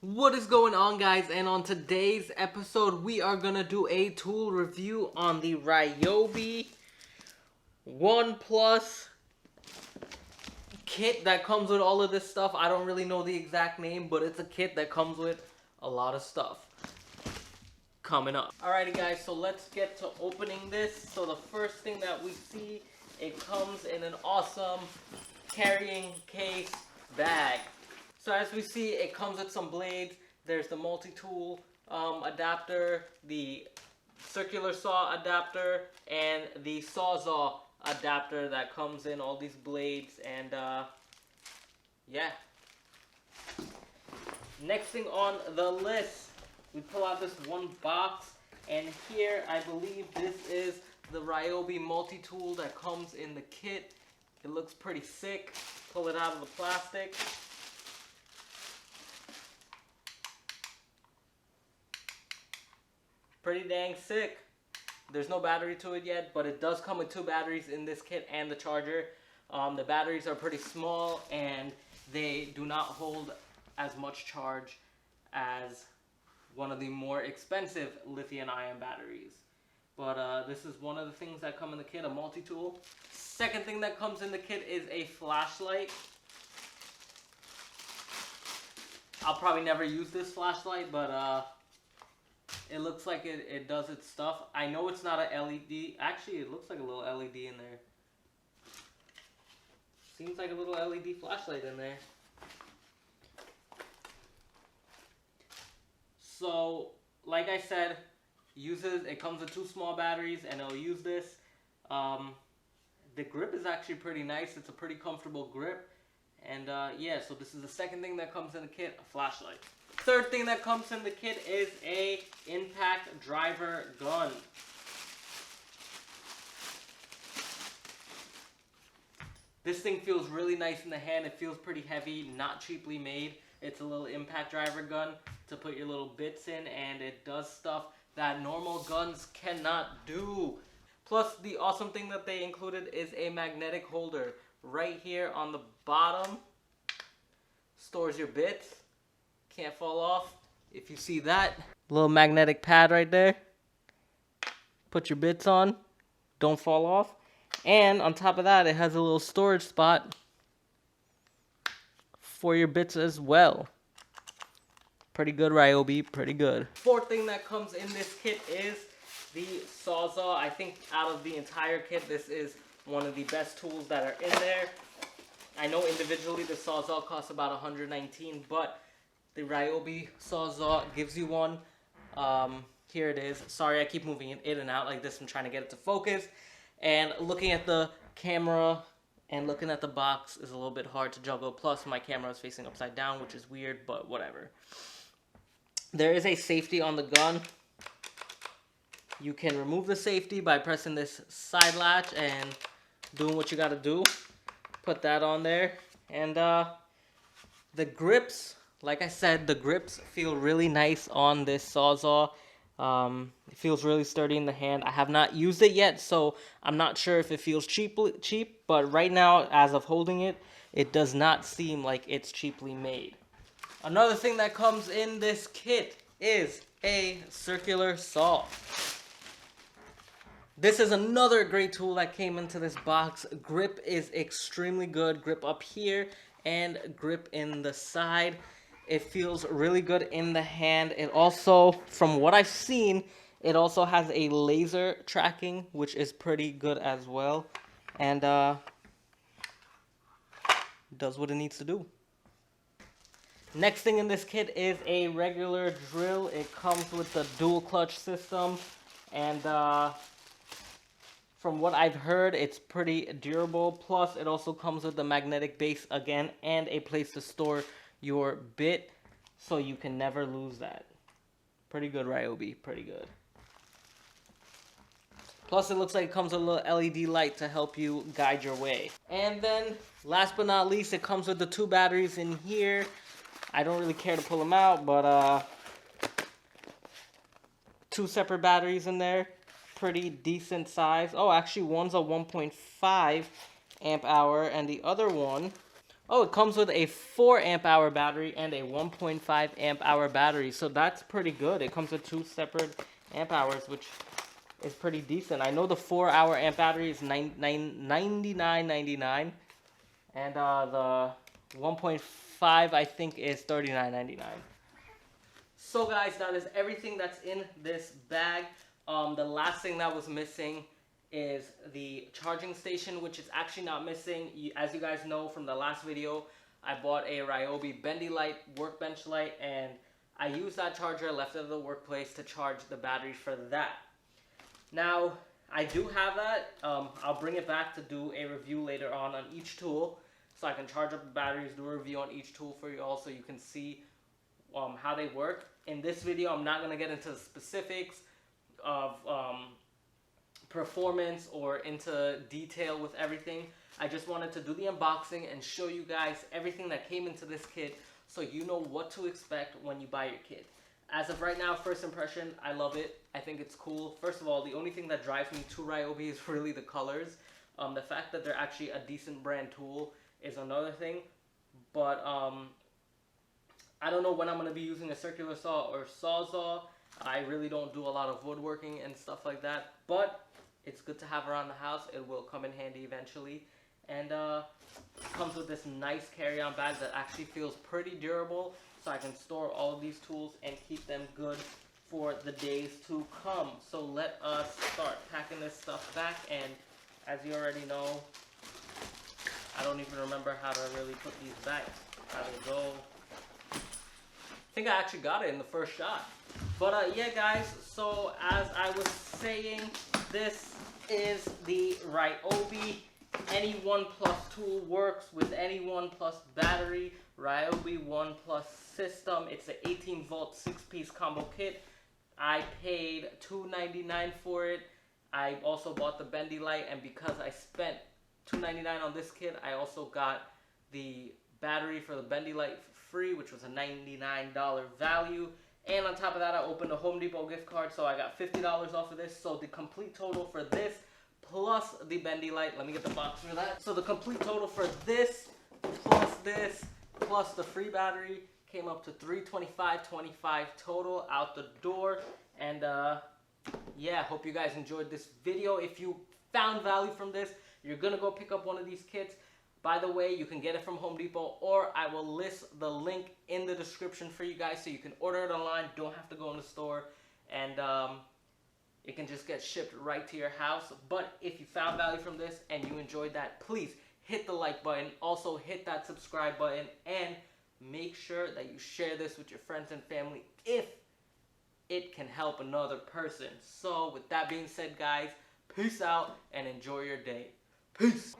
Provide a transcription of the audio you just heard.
What is going on, guys? And on today's episode we are gonna do a tool review on the Ryobi OnePlus kit that comes with all of this stuff. I don't really know the exact name, but it's a kit that comes with a lot of stuff coming up. Alrighty guys, so let's get to opening this. So the first thing that we see, it comes in an awesome carrying case bag. So as we see, it comes with some blades. There's the multi-tool adapter, the circular saw adapter, and the sawzall adapter that comes in all these blades. And yeah. Next thing on the list, we pull out this one box, and here I believe this is the Ryobi multi-tool that comes in the kit. It looks pretty sick. Pull it out of the plastic. Pretty dang sick. There's no battery to it yet, but it does come with 2 batteries in this kit and the charger. The batteries are pretty small and they do not hold as much charge as one of the more expensive lithium-ion batteries. But this is one of the things that come in the kit, a multi-tool. Second thing that comes in the kit is a flashlight. I'll probably never use this flashlight, but it looks like it does its stuff. I know it's not a LED. Actually, it looks like a little LED in there. Seems like a little LED flashlight in there. So, like I said, it comes with 2 small batteries, and it'll use this. The grip is actually pretty nice. It's a pretty comfortable grip. And yeah, so this is the second thing that comes in the kit, a flashlight. Third thing that comes in the kit is a impact driver gun. This thing feels really nice in the hand. It feels pretty heavy, not cheaply made. It's a little impact driver gun to put your little bits in, and it does stuff that normal guns cannot do. Plus, the awesome thing that they included is a magnetic holder. Right here on the bottom, stores your bits. Can't fall off. If you see that little magnetic pad right there, put your bits on, don't fall off. And on top of that, it has a little storage spot for your bits as well. Pretty good, Ryobi, pretty good. Fourth thing that comes in this kit is the sawzall. I think out of the entire kit, this is one of the best tools that are in there. I know individually the sawzall costs about $119, but the Ryobi sawzall gives you one. Here it is. Sorry, I keep moving it in and out like this. I'm trying to get it to focus. And looking at the camera and looking at the box is a little bit hard to juggle. Plus, my camera is facing upside down, which is weird, but whatever. There is a safety on the gun. You can remove the safety by pressing this side latch and doing what you gotta do. Put that on there. And the grips, like I said, the grips feel really nice on this sawzall. It feels really sturdy in the hand. I have not used it yet, so I'm not sure if it feels cheap, but right now, as of holding it, it does not seem like it's cheaply made. Another thing that comes in this kit is a circular saw. This is another great tool that came into this box. Grip is extremely good. Grip up here and grip in the side. It feels really good in the hand. It also, from what I've seen, it also has a laser tracking, which is pretty good as well. And does what it needs to do. Next thing in this kit is a regular drill. It comes with the dual clutch system. And from what I've heard, it's pretty durable. Plus, it also comes with the magnetic base again and a place to store your bit, so you can never lose that. Pretty good, Ryobi, pretty good. Plus, it looks like it comes with a little LED light to help you guide your way. And then, last but not least, it comes with the 2 batteries in here. I don't really care to pull them out, but 2 separate batteries in there. Pretty decent size. Oh, actually, one's a 1.5 amp hour, and the other one Oh, it comes with a 4 amp hour battery and a 1.5 amp hour battery. So that's pretty good. It comes with 2 separate amp hours, which is pretty decent. I know the 4-hour amp battery is $99.99, and the 1.5 I think is $39.99. So guys, that is everything that's in this bag. The last thing that was missing is the charging station, which is actually not missing. As you guys know from the last video, I bought a Ryobi bendy light, workbench light, and I used that charger left at the workplace to charge the battery for that. Now, I do have that. I'll bring it back to do a review later on each tool, so I can charge up the batteries, do a review on each tool for you all so you can see how they work. In this video, I'm not going to get into the specifics of performance or into detail with everything. I just wanted to do the unboxing and show you guys everything that came into this kit so you know what to expect when you buy your kit. As of right now, first impression, I love it. I think it's cool. First of all, the only thing that drives me to Ryobi is really the colors. The fact that they're actually a decent brand tool is another thing. But I don't know when I'm going to be using a circular saw or sawzall. I really don't do a lot of woodworking and stuff like that. But it's good to have around the house. It will come in handy eventually. And it comes with this nice carry-on bag that actually feels pretty durable. So I can store all of these tools and keep them good for the days to come. So let us start packing this stuff back. And as you already know, I don't even remember how to really put these back. How they go. I think I actually got it in the first shot. But yeah guys, so as I was saying, this is the Ryobi. Any 1+ tool works with any 1+ battery. Ryobi 1+ system. It's an 18-volt 6-piece combo kit. I paid $2.99 for it. I also bought the bendy light, and because I spent $2.99 on this kit, I also got the battery for the bendy light for free, which was a $99 value. And on top of that, I opened a Home Depot gift card, so I got $50 off of this. So the complete total for this plus the bendy light, let me get the box for that. So the complete total for this plus the free battery came up to $325.25 total out the door. And yeah, hope you guys enjoyed this video. If you found value from this, you're gonna go pick up one of these kits. By the way, you can get it from Home Depot, or I will list the link in the description for you guys so you can order it online. Don't have to go in the store, and it can just get shipped right to your house. But if you found value from this and you enjoyed that, please hit the like button. Also hit that subscribe button, and make sure that you share this with your friends and family if it can help another person. So with that being said, guys, peace out and enjoy your day. Peace.